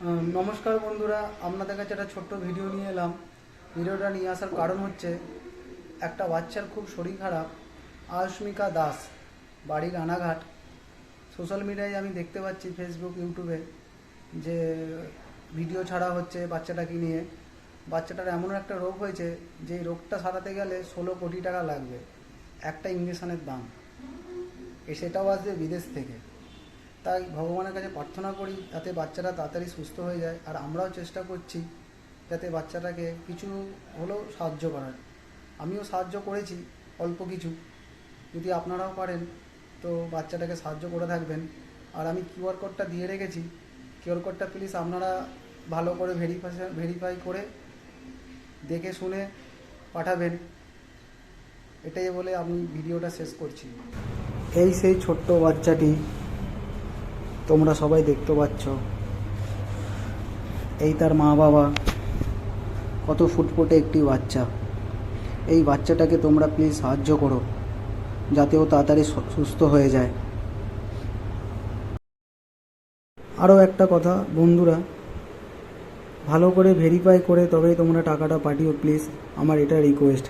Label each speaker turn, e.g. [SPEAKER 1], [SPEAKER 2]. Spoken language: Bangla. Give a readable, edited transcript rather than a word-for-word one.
[SPEAKER 1] নমস্কার বন্ধুরা, আপনাদের কাছে একটা ছোট্ট ভিডিও নিয়ে এলাম। ভিডিওটা নিয়ে আসার কারণ হচ্ছে একটা বাচ্চার খুব শরীর খারাপ। আয়ুষ্মিকা দাস, বাড়ি রানাঘাট। সোশ্যাল মিডিয়ায় আমি দেখতে পাচ্ছি, ফেসবুক, ইউটিউবে যে ভিডিও ছাড়া হচ্ছে বাচ্চাটাকে নিয়ে। বাচ্চাটার এমন একটা রোগ হয়েছে যে রোগটা সারাতে গেলে 16 কোটি টাকা লাগবে, একটা ইঞ্জেকশনের দাম, সেটাও আসবে বিদেশ থেকে। তাই ভগবানের কাছে প্রার্থনা করি যাতে বাচ্চাটা তাড়াতাড়ি সুস্থ হয়ে যায়। আর আমরাও চেষ্টা করছি যাতে বাচ্চাটাকে কিছু হলেও সাহায্য করার। আমিও সাহায্য করেছি অল্প কিছু। যদি আপনারাও পারেন তো বাচ্চাটাকে সাহায্য করে থাকবেন। আর আমি কিউআর কোডটা দিয়ে রেখেছি, কিউআর কোডটা প্লিজ আপনারা ভালো করে ভেরিফাই করে দেখে শুনে পাঠাবেন। এটাই বলে আমি ভিডিওটা শেষ করছি। এই সেই ছোট্ট বাচ্চাটি তোমরা সবাই দেখতে পাচ্ছ। এই তার মা বাবা, কত ফুটফুটে একটি বাচ্চা। এই বাচ্চাটাকে তোমরা প্লিজ সাহায্য করো যাতে ও তাড়াতাড়ি সুস্থ হয়ে যায়। আরও একটা কথা বন্ধুরা, ভালো করে ভেরিফাই করে তবেই তোমরা টাকাটা পাঠিও প্লিজ, আমার এটা রিকোয়েস্ট।